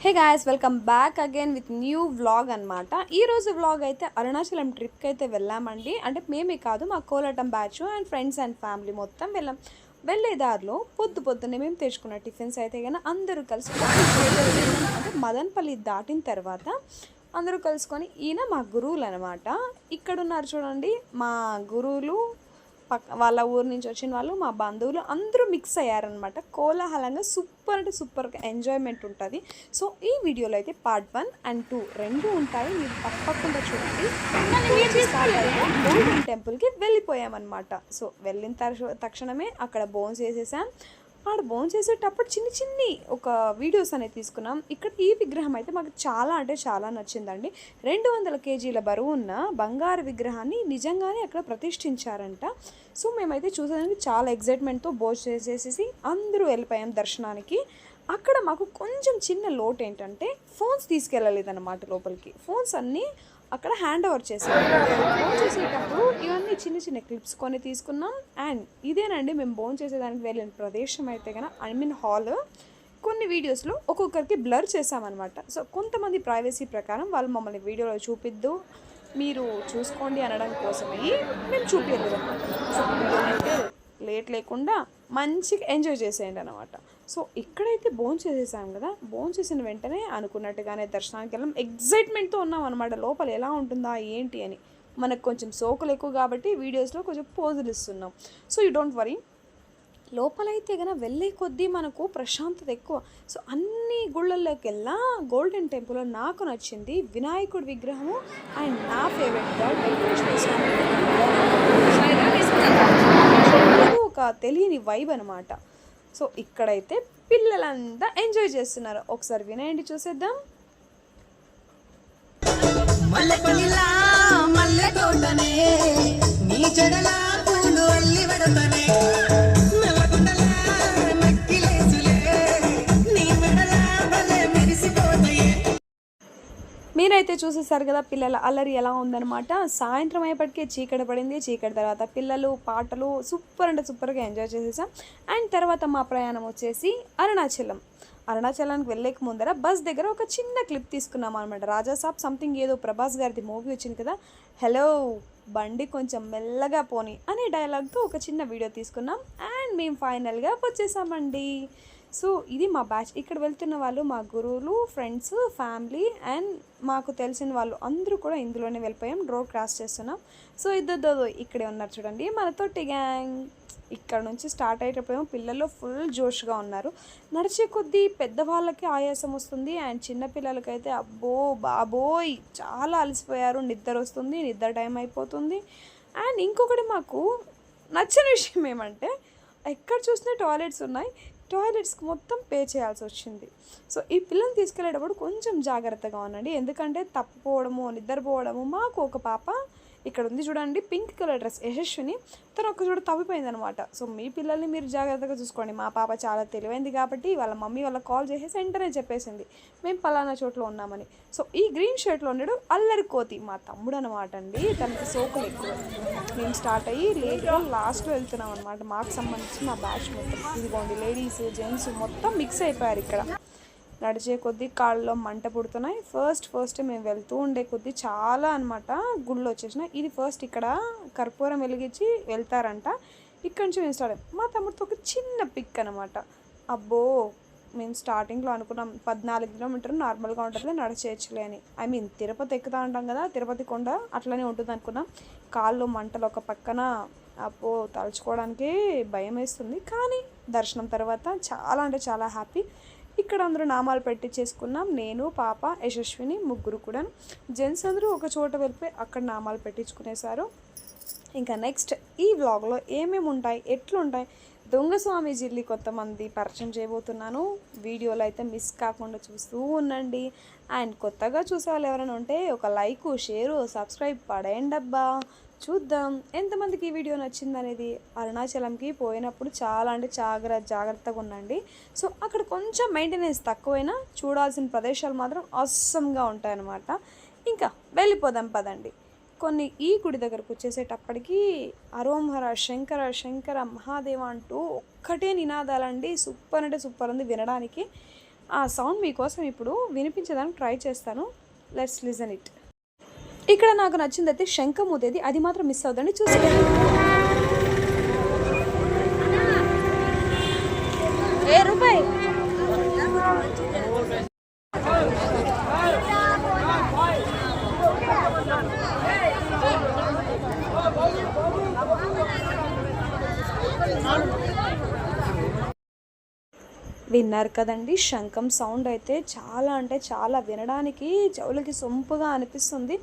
Hey guys, welcome back again with new vlog అనమాట. ఈరోజు vlog అయితే అరుణాచలం ట్రిప్కి అయితే వెళ్ళామండి. అంటే మేమే కాదు, మా Kolatam batch and friends and family మొత్తం వెళ్ళాం. వెళ్ళే దారిలో పొద్దున్నే మేము తెచ్చుకున్న టిఫిన్స్ అయితే కానీ అందరూ కలిసి అంటే మదనపల్లి దాటిన తర్వాత అందరూ కలుసుకొని ఈయన మా గురువులు అనమాట. ఇక్కడ ఉన్నారు చూడండి, మా గురువులు వాళ్ళ ఊరు నుంచి వచ్చిన వాళ్ళు, మా బంధువులు అందరూ మిక్స్ అయ్యారనమాట. కోలాహలంగా సూపర్ అంటే సూపర్గా ఎంజాయ్మెంట్ ఉంటుంది. సో ఈ వీడియోలో అయితే పార్ట్ 1 అండ్ 2 రెండు ఉంటాయి, మీరు తప్పకుండా చూడండి. గోల్డెన్ టెంపుల్కి వెళ్ళిపోయామన్నమాట. సో వెళ్ళిన తక్షణమే అక్కడ బోన్స్ వేసేసాం. ఆడ బోన్ చేసేటప్పుడు చిన్ని ఒక వీడియోస్ అనేది తీసుకున్నాం. ఇక్కడ ఈ విగ్రహం అయితే మాకు చాలా అంటే చాలా నచ్చిందండి. 200 కేజీల బరువు ఉన్న బంగారు విగ్రహాన్ని నిజంగానే అక్కడ ప్రతిష్ఠించారంట. సో మేమైతే చూసేదానికి చాలా ఎగ్జైట్మెంట్తో బోన్ చేసేసి అందరూ వెళ్ళిపోయాం దర్శనానికి. అక్కడ మాకు కొంచెం చిన్న లోటు ఏంటంటే ఫోన్స్ తీసుకెళ్ళలేదన్నమాట లోపలికి. ఫోన్స్ అన్నీ అక్కడ హ్యాండ్ ఓవర్ చేసాం. బోన్ చేసేటప్పుడు ఇవన్నీ చిన్న క్లిప్స్ కొన్ని తీసుకున్నాం. అండ్ ఇదేనండి మేము బోన్ చేసేదానికి వెళ్ళిన ప్రదేశం అయితే కనుక హాల్. కొన్ని వీడియోస్లో ఒక్కొక్కరికి బ్లర్ చేసామన్నమాట. సో కొంతమంది ప్రైవసీ ప్రకారం వాళ్ళు మమ్మల్ని వీడియోలో చూపిద్దు, మీరు చూసుకోండి అనడం కోసమే మేము చూపించలేదు అనమాట. సో అయితే లేట్ లేకుండా మంచిగా ఎంజాయ్ చేసేయండి అనమాట. సో ఇక్కడైతే బోన్ చేసేసాం కదా, బోన్ చేసిన వెంటనే అనుకున్నట్టుగానే దర్శనానికి వెళ్ళాం. ఎగ్జైట్మెంట్తో ఉన్నాం అనమాట, లోపల ఎలా ఉంటుందా ఏంటి అని. మనకు కొంచెం సోకులు ఎక్కువ కాబట్టి వీడియోస్లో కొంచెం పోజులు ఇస్తున్నాం. So you don't worry. లోపలైతే కనుక వెళ్ళే కొద్దీ మనకు ప్రశాంతత ఎక్కువ. సో అన్ని గుళ్ళల్లోకి వెళ్ళా గోల్డెన్ టెంపుల్లో నాకు నచ్చింది వినాయకుడి విగ్రహము అండ్ నా ఫేవరెట్గా వెంకటేశ్వర స్వామి ఒక తెలియని వైబ్ అనమాట. సో ఇక్కడైతే పిల్లలంతా ఎంజాయ్ చేస్తున్నారు. ఒకసారి వినండి, చూసేద్దాం. మీరైతే చూసేసారు కదా పిల్లల అల్లరి ఎలా ఉందనమాట. సాయంత్రం అయ్యేపటికే చీకటి పడింది. చీకటి తర్వాత పిల్లలు పాటలు సూపర్ అంటే సూపర్గా ఎంజాయ్ చేసేసాం. అండ్ తర్వాత మా ప్రయాణం వచ్చేసి అరుణాచలానికి వెళ్ళేక ముందర బస్ దగ్గర ఒక చిన్న క్లిప్ తీసుకున్నాం అనమాట. రాజాసాబ్ సంథింగ్ ఏదో ప్రభాస్ గారిది మూవీ వచ్చింది కదా, హలో బండి కొంచెం మెల్లగా పోని అనే డైలాగ్తో ఒక చిన్న వీడియో తీసుకున్నాం. అండ్ మేము ఫైనల్గా వచ్చేసామండి. సో ఇది మా బ్యాచ్. ఇక్కడ వెళ్తున్న వాళ్ళు మా గురువులు, ఫ్రెండ్స్, ఫ్యామిలీ అండ్ మాకు తెలిసిన వాళ్ళు అందరూ కూడా ఇందులోనే వెళ్ళిపోయాం. రోడ్ క్రాస్ చేస్తున్నాం. సో ఇద్దరు ఇక్కడే ఉన్నారు చూడండి, మనతోటి గ్యాంగ్. ఇక్కడ నుంచి స్టార్ట్ అయ్యేటప్పుడు పిల్లలు ఫుల్ జోష్గా ఉన్నారు. నడిచే కొద్దీ పెద్దవాళ్ళకి ఆయాసం వస్తుంది అండ్ చిన్నపిల్లలకైతే అబ్బో బాబోయ్ చాలా అలసిపోయారు, నిద్ర వస్తుంది, నిద్ర టైం అయిపోతుంది. అండ్ ఇంకొకటి మాకు నచ్చిన విషయం ఏమంటే ఎక్కడ చూసినా టాయిలెట్స్ ఉన్నాయి. టాయిలెట్స్కి మొత్తం పే చేయాల్సి వచ్చింది. సో ఈ పిల్లల్ని తీసుకెళ్ళేటప్పుడు కొంచెం జాగ్రత్తగా ఉండండి, ఎందుకంటే తప్పిపోవడము, నిద్రపోవడము. మాకు ఒక పాప ఇక్కడ ఉంది చూడండి, పింక్ కలర్ డ్రెస్, యశస్విని, తను ఒక చోట తప్పిపోయిందనమాట. సో మీ పిల్లల్ని మీరు జాగ్రత్తగా చూసుకోండి. మా పాప చాలా తెలివైంది కాబట్టి వాళ్ళ మమ్మీ వాళ్ళకి కాల్ చేసేసి వెంటనే చెప్పేసింది మేము పలానా చోట్ల ఉన్నామని. సో ఈ గ్రీన్ షర్ట్లో ఉన్నాడు అల్లరి కోతి, మా తమ్ముడు అనమాట అండి. తనకి సోకులు ఎక్కువ. మేము స్టార్ట్ అయ్యి లేట్గా లాస్ట్లో వెళ్తున్నాం అనమాట. మాకు సంబంధించి మా బ్యాచ్ మొత్తం ఇదిగోండి, లేడీస్ జెంట్స్ మొత్తం మిక్స్ అయిపోయారు. ఇక్కడ నడిచే కొద్దీ కాళ్ళలో మంట పుడుతున్నాయి. ఫస్ట్ మేము వెళ్తూ ఉండే కొద్దీ చాలా అనమాట గుళ్ళు వచ్చేసినాయి. ఇది ఫస్ట్ ఇక్కడ కర్పూరం వెలిగించి వెళ్తారంట. ఇక్కడ నుంచి మేము స్టార్ట్. మా తమ్ముడితో ఒక చిన్న పిక్ అనమాట. అబ్బో మేము స్టార్టింగ్లో అనుకున్నాం 14 కిలోమీటర్లు నార్మల్గా ఉంటుంది, నడిచేయచ్చులే అని. ఐ మీన్ తిరుపతి ఎక్కుతా ఉంటాం కదా, తిరుపతి కొండ అట్లనే ఉంటుంది అనుకున్నాం. కాళ్ళు మంటలు ఒక పక్కన, అబ్బో తలుచుకోవడానికి భయం వేస్తుంది. కానీ దర్శనం తర్వాత చాలా అంటే చాలా హ్యాపీ. ఇక్కడ అందరూ నామాలు పెట్టి చేసుకున్నాం. నేను, పాప, యశస్విని, ముగ్గురు కూడా. జెంట్స్ అందరూ ఒక చోట వెళ్ళిపోయి అక్కడ నామాలు పెట్టించుకునేసారు. ఇంకా నెక్స్ట్ ఈ వ్లాగ్లో ఏమేమి ఉంటాయి, ఎట్లుంటాయి, దొంగ స్వామీజీల్ని కొంతమంది పరిచయం చేయబోతున్నాను. వీడియోలో అయితే మిస్ కాకుండా చూస్తూ ఉండండి. అండ్ కొత్తగా చూసే వాళ్ళు ఎవరైనా ఉంటే ఒక లైక్, షేరు, సబ్స్క్రైబ్ పడేయండి అబ్బా. చూద్దాం ఎంతమందికి ఈ వీడియో నచ్చిందనేది. అరుణాచలంకి పోయినప్పుడు చాలా అంటే జాగ్రత్తగా ఉండండి. సో అక్కడ కొంచెం మెయింటెనెన్స్ తక్కువైనా చూడాల్సిన ప్రదేశాలు మాత్రం అస్సంగా ఉంటాయన్నమాట. ఇంకా వెళ్ళిపోదాం పదండి. కొన్ని ఈ గుడి దగ్గరకు వచ్చేసేటప్పటికి అరోంహర శంకర శంకర మహాదేవ అంటూ ఒక్కటే నినాదాలండి. సూపర్ అంటే సూపర్ ఉంది వినడానికి. ఆ సౌండ్ మీకోసం ఇప్పుడు వినిపించడానికి ట్రై చేస్తాను. Let's listen it. ఇక్కడ నాకు నచ్చింది అయితే శంఖం ఊదేది, అది మాత్రం మిస్ అవుదండి, చూసుకోండి. విన్నారు కదండి, శంఖం సౌండ్ అయితే చాలా అంటే చాలా వినడానికి చెవులకి సొంపుగా అనిపిస్తుంది.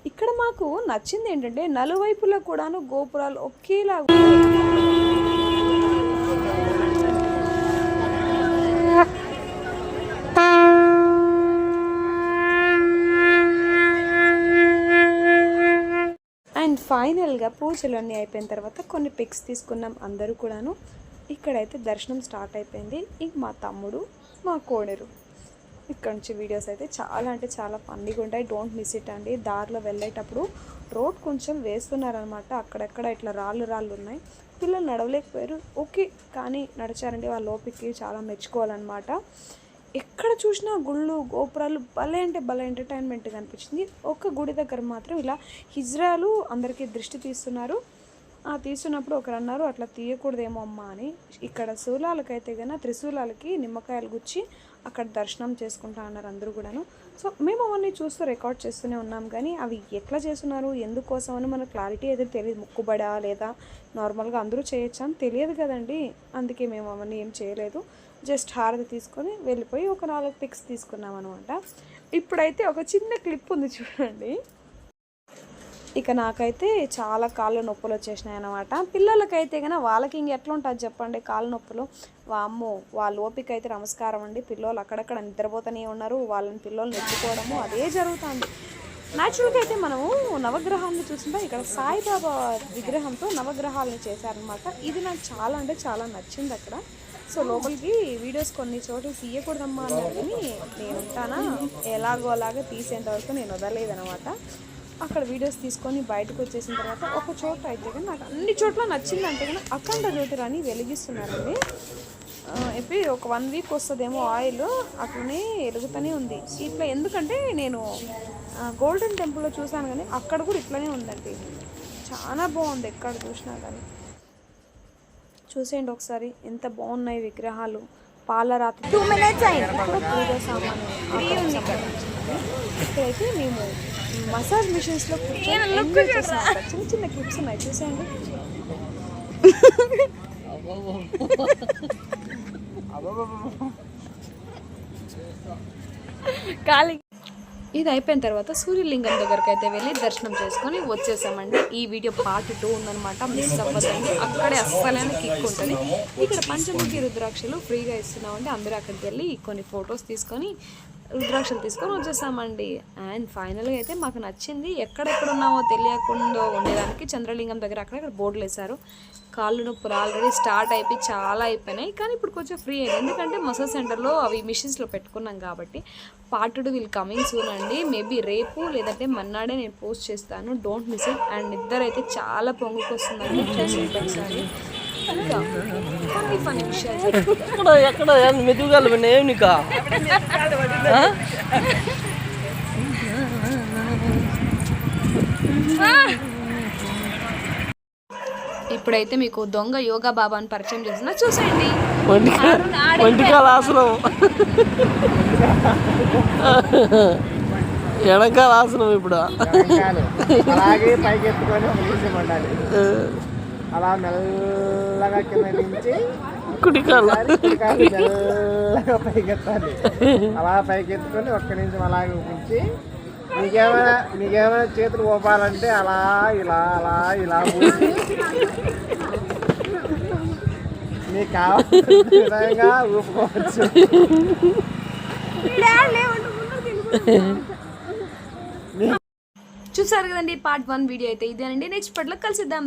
ఇక్కడ మాకు నచ్చింది ఏంటంటే నలువైపులా కూడాను గోపురాలు ఒకేలా అండ్ ఫైనల్గా పూజలన్నీ అయిపోయిన తర్వాత కొన్ని పిక్స్ తీసుకున్నాం అందరూ కూడాను. ఇక్కడైతే దర్శనం స్టార్ట్ అయిపోయింది. ఇంక మా తమ్ముడు, మా కోడరు, ఇక్కడ నుంచి వీడియోస్ అయితే చాలా అంటే చాలా ఫన్నీగా ఉంటాయి. డోంట్ మిస్ ఇట్ అండి. దారిలో వెళ్ళేటప్పుడు రోడ్ కొంచెం వేస్తున్నారనమాట, అక్కడక్కడ ఇట్లా రాళ్ళు ఉన్నాయి. పిల్లలు నడవలేకపోయారు, ఓకే, కానీ నడిచారండి. వాళ్ళ ఓపికకి చాలా మెచ్చుకోవాలన్నమాట. ఎక్కడ చూసినా గుళ్ళు గోపురాలు భలే అంటే భలే ఎంటర్టైన్మెంట్గా అనిపించింది. ఒక గుడి దగ్గర మాత్రం ఇలా హిజ్రాలు అందరికీ దృష్టి తీస్తున్నారు. తీస్తున్నప్పుడు ఒకరు అన్నారు అట్లా తీయకూడదేమో అమ్మ అని. ఇక్కడ శూలాలకైతే కన్నా త్రిశూలాలకి నిమ్మకాయలు గుచ్చి అక్కడ దర్శనం చేసుకుంటా అన్నారు అందరూ కూడాను. సో మేము అవన్నీ చూస్తూ రికార్డ్ చేస్తూనే ఉన్నాం, కానీ అవి ఎట్లా చేస్తున్నారు ఎందుకోసం అని మనకు క్లారిటీ అయితే తెలియదు. ముక్కుబడా లేదా నార్మల్గా అందరూ చేయొచ్చా అని తెలియదు కదండి, అందుకే మేము అవన్నీ ఏం చేయలేదు. జస్ట్ హారతి తీసుకొని వెళ్ళిపోయి ఒక 4 పిక్స్ తీసుకున్నాం అనమాట. ఇప్పుడైతే ఒక చిన్న క్లిప్ ఉంది చూడండి. ఇక నాకైతే చాలా కాళ్ళ నొప్పులు వచ్చేసినాయి అనమాట. పిల్లలకైతే కన్నా వాళ్ళకి ఇంక ఎట్లా ఉంటుంది చెప్పండి కాళ్ళ నొప్పులు. వామ్మో, వాళ్ళ ఓపిక అయితే నమస్కారం అండి. పిల్లలు అక్కడక్కడ నిద్రపోతూనే ఉన్నారు, వాళ్ళని పిల్లల్ని ఎత్తుకోవడము అదే జరుగుతుంది. న్యాచురల్గా అయితే మనము నవగ్రహాలను చూస్తుంటే ఇక్కడ సాయిబాబా విగ్రహంతో నవగ్రహాలని చేశారనమాట. ఇది నాకు చాలా అంటే చాలా నచ్చింది అక్కడ. సో లోపలికి వీడియోస్ కొన్ని చోట్ల తీయకూడదమ్మా అన్నారు, కానీ నేను ఉంటానా ఎలాగో అలాగా తీసేంత వరకు నేను వదలలేదనమాట. అక్కడ వీడియోస్ తీసుకొని బయటకు వచ్చేసిన తర్వాత ఒక చోట అయితే కానీ నాకు అన్ని చోట్ల నచ్చిందంటే కానీ అఖండ జ్యోతిరాని వెలిగిస్తున్నారండి. ఇప్పుడు ఒక 1 వీక్ వస్తుందేమో ఆయిల్, అట్లనే వెలుగుతూనే ఉంది ఇట్లా. ఎందుకంటే నేను గోల్డెన్ టెంపుల్లో చూసాను, కానీ అక్కడ కూడా ఇట్లనే ఉందండి. చాలా బాగుంది ఎక్కడ చూసినా కానీ. చూసేయండి ఒకసారి ఎంత బాగున్నాయి విగ్రహాలు. పాలరాతి 2 minutes పూజా సామాను ఇక్కడైతే మేము మసాజ్ మిషన్స్లో చిన్న చిన్న క్లిప్స్ ఉన్నాయి చూసేయండి. ఖాళీ ఇది అయిపోయిన తర్వాత సూర్యలింగం దగ్గరికి అయితే వెళ్ళి దర్శనం చేసుకొని వచ్చేసామండి. ఈ వీడియో పార్ట్ 2 ఉందనమాట, మిస్ అవ్వదండి. అక్కడే అస్సలైన కిక్ ఉంటుంది. ఇక్కడ పంచముఖి రుద్రాక్షలు ఫ్రీగా ఇస్తున్నామండి. అందరూ అక్కడికి వెళ్ళి కొన్ని ఫొటోస్ తీసుకొని రుద్రాక్షలు తీసుకొని వచ్చేసామండి. అండ్ ఫైనల్గా అయితే మాకు నచ్చింది. ఎక్కడెక్కడ ఉన్నామో తెలియకుండా ఉండేదానికి చంద్రలింగం దగ్గర అక్కడక్కడ బోర్డులు వేశారు. కాళ్ళు నొప్పులు ఆల్రెడీ స్టార్ట్ అయిపోయి చాలా అయిపోయినాయి, కానీ ఇప్పుడు కొంచెం ఫ్రీ అయింది. ఎందుకంటే మసాజ్ సెంటర్లో అవి మిషన్స్లో పెట్టుకున్నాం కాబట్టి. పార్ట్ 2 విల్ కమింగ్ సూన్ అండి. మేబీ రేపు లేదంటే మన్నాడే నేను పోస్ట్ చేస్తాను, డోంట్ మిస్ ఇట్. అండ్ నిద్ర అయితే చాలా పొంగుకొస్తుందండి ఒకసారి. ఇంకా ఫన్నీ విషయాలు ఎక్కడ మెదుగాలు ఏమికా ఇప్పుడైతే మీకు దొంగ యోగా బాబాని పరిచయం చేస్తున్నా, చూసేయండి. ఆసనం వెనకాల ఆసనం. ఇప్పుడు అలాగే పైకి ఎత్తుకొని ఒక నిమిషం ఉండాలి. అలా మెల్లగా కింద నుంచి కుడికాలు మెల్లగా పైకి ఎత్తాలి. అలా పైకి ఎత్తుకొని ఒక్క నిమిషం అలాగే ఉంచి నీకేమైనా చేతులు ఊపాలంటే అలా ఇలా ఊపి నీకు కావాల్సిన విధంగా ఊపుకోవచ్చు. చూసారు కదండి పార్ట్ 1 వీడియో అయితే ఇదేనండి. నెక్స్ట్ పార్ట్లో కలిసిద్దాం.